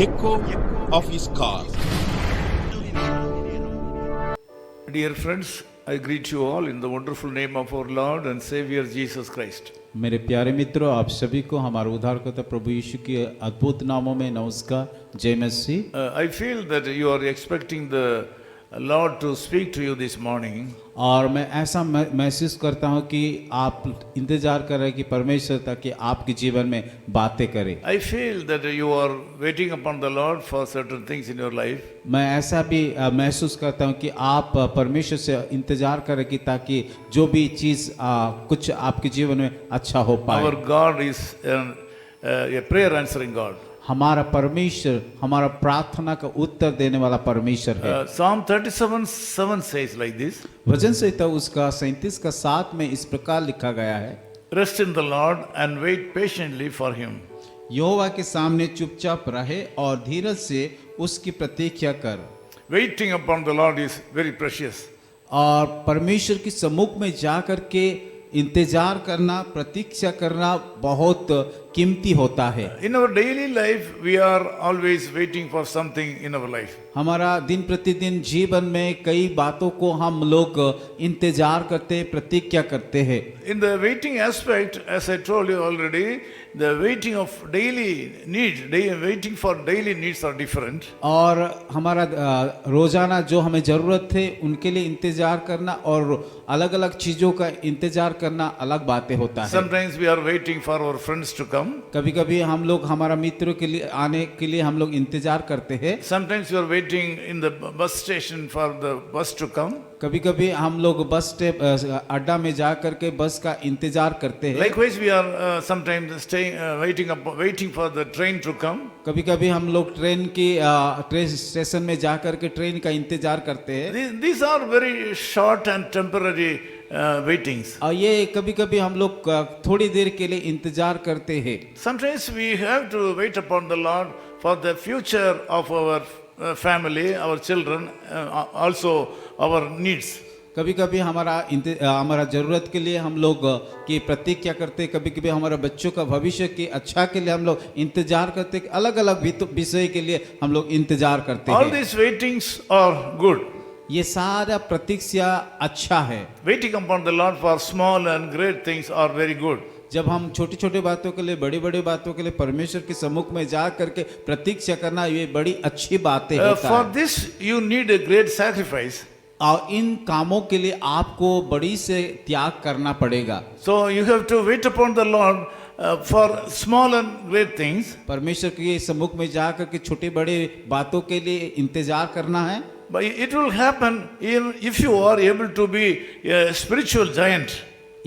echo of his call. Dear friends, I greet you all in the wonderful name of our Lord and Savior Jesus Christ. मेरे प्यारे मित्रों, आप सभी को हमारे उद्धारकर्ता प्रभु यीशु के अद्भुत नामों में नमस्कार, जय मसीह। I feel that you are expecting the Lord to speak to you this morning. और मैं ऐसा महसूस करता हूँ कि आप इंतजार कर रहे हैं कि परमेश्वर ताकि आपके जीवन में बातें करे। I feel that you are waiting upon the Lord for certain things in your life. मैं ऐसा भी महसूस करता हूँ कि आप परमेश्वर से इंतजार करें कि ताकि जो भी चीज़ कुछ आपके जीवन में अच्छा हो पाए। Our God is a prayer answering God. हमारा परमेश्वर हमारा प्रार्थना का उत्तर देने वाला परमेश्वर है। Psalm 37:7 says like this. भजन संहिता उसका 37 का 7 में इस प्रकार लिखा गया है, Rest in the Lord and wait patiently for Him. यहोवा के सामने चुपचाप रहे और धीरज से उसकी प्रतीक्षा कर। Waiting upon the Lord is very precious. और परमेश्वर के सम्मुख में जा कर के इंतजार करना, प्रतीक्षा करना बहुत कीमती होता है। In our daily life, we are always waiting for something in our life. हमारा दिन प्रतिदिन जीवन में कई बातों को हम लोग इंतजार करते, प्रतीक्षा करते हैं। In the waiting aspect, as I told you already, the waiting of daily needs, waiting for daily needs are different. और हमारा रोजाना जो हमें जरूरत है उनके लिए इंतजार करना और अलग अलग चीजों का इंतजार करना अलग बातें होता है। Sometimes we are waiting for our friends to come. कभी कभी हम लोग हमारा मित्रों के लिए आने के लिए हम लोग इंतजार करते हैं। Sometimes we are waiting in the bus station for the bus to come. कभी कभी हम लोग बस स्टेप अड्डा में जा करके बस का इंतजार करते हैं। Likewise, we are sometimes waiting for the train to come. कभी कभी हम लोग ट्रेन स्टेशन में जा करके ट्रेन का इंतजार करते हैं। These are very short and temporary waitings. और ये कभी कभी हम लोग थोड़ी देर के लिए इंतजार करते हैं। Sometimes we have to wait upon the Lord for the future of our family, our children, also our needs. कभी कभी हमारा जरूरत के लिए हम लोग की प्रतीक्षा करते, कभी कभी हमारे बच्चों का भविष्य की अच्छा के लिए हम लोग इंतजार करते, अलग अलग विषय के लिए हम लोग इंतजार करते All हैं। these waitings are good. ये सारा प्रतीक्षा अच्छा है। Waiting upon the Lord for small and great things are very good. जब हम छोटी छोटी बातों के लिए, बड़ी बड़ी बातों के लिए परमेश्वर के सम्मुख में जा करके प्रतीक्षा करना, ये बड़ी अच्छी बातें होता For है। this you need a great sacrifice. और इन कामों के लिए आपको बड़ी से त्याग करना पड़ेगा। So you have to wait upon the Lord for small and great things. परमेश्वर के सम्मुख में जा करके छोटी बड़ी बातों के लिए इंतजार करना है। But it will happen if you are able to be a spiritual giant.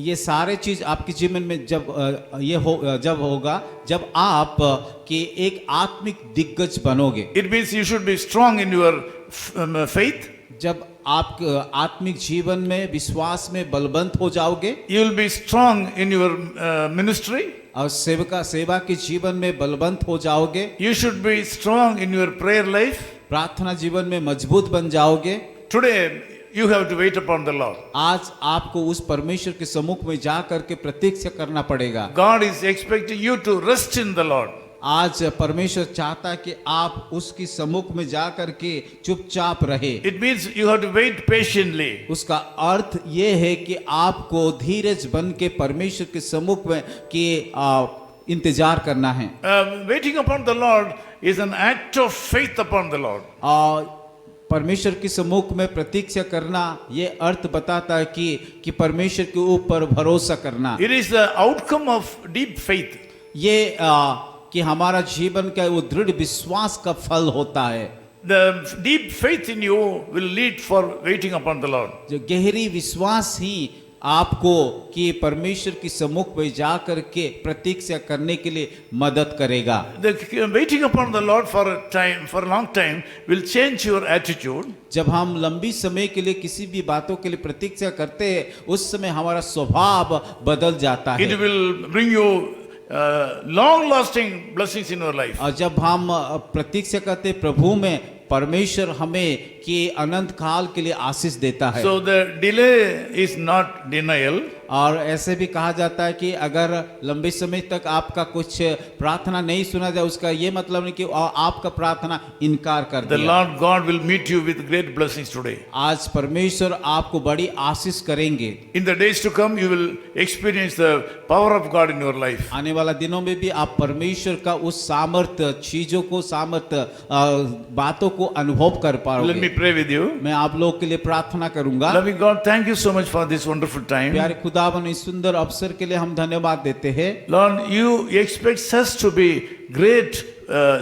ये सारे चीज आपके जीवन में जब होगा जब आप के एक आत्मिक दिग्गज बनोगे। It means you should be strong in your faith. जब आप आत्मिक जीवन में विश्वास में बलवंत हो जाओगे, You will be strong in your ministry. और सेवा के जीवन में बलवंत हो जाओगे। You should be strong in your prayer life. प्रार्थना जीवन में मजबूत बन जाओगे। Today you have to wait upon the Lord. आज आपको उस परमेश्वर के सम्मुख में जा करके प्रतीक्षा करना पड़ेगा। God is expecting you to rest in the Lord. आज परमेश्वर चाहता है कि आप उसकी सम्मुख में जा करके चुपचाप रहे। It means you have to wait patiently. उसका अर्थ ये है कि आपको धीरज बन के परमेश्वर के सम्मुख में कि इंतजार करना है। Waiting upon the Lord is an act of faith upon the Lord. और परमेश्वर के सम्मुख में प्रतीक्षा करना ये अर्थ बताता है कि परमेश्वर के ऊपर भरोसा करना। It is the outcome of deep faith. ये कि हमारा जीवन का वो दृढ़ विश्वास का फल होता है। The deep faith in you will lead for waiting upon the Lord. जो गहरी विश्वास ही आपको कि परमेश्वर की सम्मुख में जा करके प्रतीक्षा करने के लिए मदद करेगा। The waiting upon the Lord for a long time will change your attitude. जब हम लंबी समय के लिए किसी भी बातों के लिए प्रतीक्षा करते हैं, उस समय हमारा स्वभाव बदल जाता है। It will bring you long-lasting blessings in your life. और जब हम प्रतीक्षा करते प्रभु में, परमेश्वर हमें कि अनंत काल के लिए आशीष देता है। So the delay is not denial. और ऐसे भी कहा जाता है कि अगर लंबे समय तक आपका कुछ प्रार्थना नहीं सुना जाए, उसका ये मतलब नहीं कि आपका प्रार्थना इनकार कर The दिया। Lord God will meet you with great blessings today. आज परमेश्वर आपको बड़ी आशीष करेंगे। In the days to come, you will experience the power of God in your life. आने वाला दिनों में भी आप परमेश्वर का उस सामर्थ्य चीजों को सामर्थ्य बातों को अनुभव कर Let me पाओगे। pray with you. मैं आप लोग के लिए प्रार्थना करूंगा। Loving God, thank you so much for this wonderful time. प्यारे खुदावन, इस सुंदर अवसर के लिए हम धन्यवाद देते हैं। Lord, you expect us to be great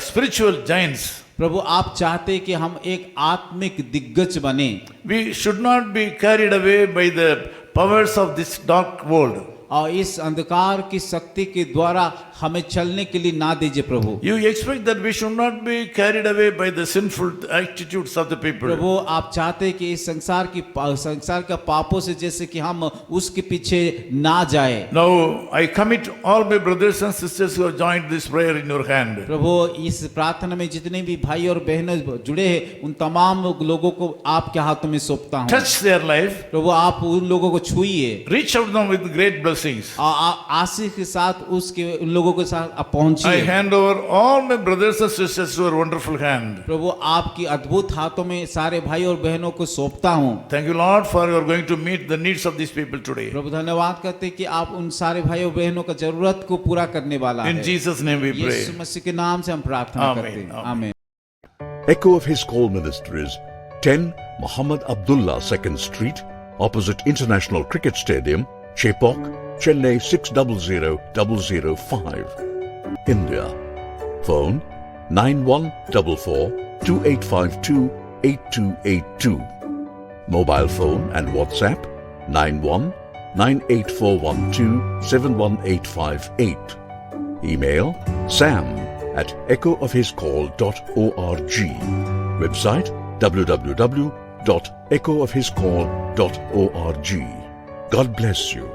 spiritual giants. प्रभु, आप चाहते हैं कि हम एक आत्मिक दिग्गज बने। We should not be carried away by the powers of this dark world. और इस अंधकार की शक्ति के द्वारा हमें चलने के लिए ना दीजिए प्रभु। You expect that we should not be carried away by the sinful attitudes of the people. प्रभु, आप चाहते हैं कि इस संसार का पापों से जैसे कि हम उसके पीछे ना जाए। Now I commit all my brothers and sisters who have joined this prayer in your hand. प्रभु, इस प्रार्थना में जितने भी भाई और बहनें जुड़े हैं, उन तमाम लोगों को आपके हाथों में सौंपता हूँ। Touch their life. प्रभु, आप उन लोगों को छुइए। Reach out them with great blessings. आशीष के साथ उसके उन लोगों के साथ आप I पहुंचिए। hand over all my brothers and sisters to your wonderful hand. प्रभु, आपकी अद्भुत हाथों में सारे भाई और बहनों को सौंपता हूँ। Thank you, Lord, for you are going to meet the needs of these people today. प्रभु, धन्यवाद करते हैं कि आप उन सारे भाई और बहनों का जरूरत को पूरा करने वाला In है। Jesus' name we pray. यीशु मसीह के नाम से हम प्रार्थना Amen. करते हैं। Amen. आमीन। Echo of His Call Ministries, 10 Muhammad Abdullah 2nd Street, opposite International Cricket Stadium, Chepauk, Chennai 600005, India. Phone 9144-2852-8282. Mobile phone and WhatsApp 91-98412-71858. Email sam@echoofhiscall.org. Website www.echoofhiscall.org. God bless you.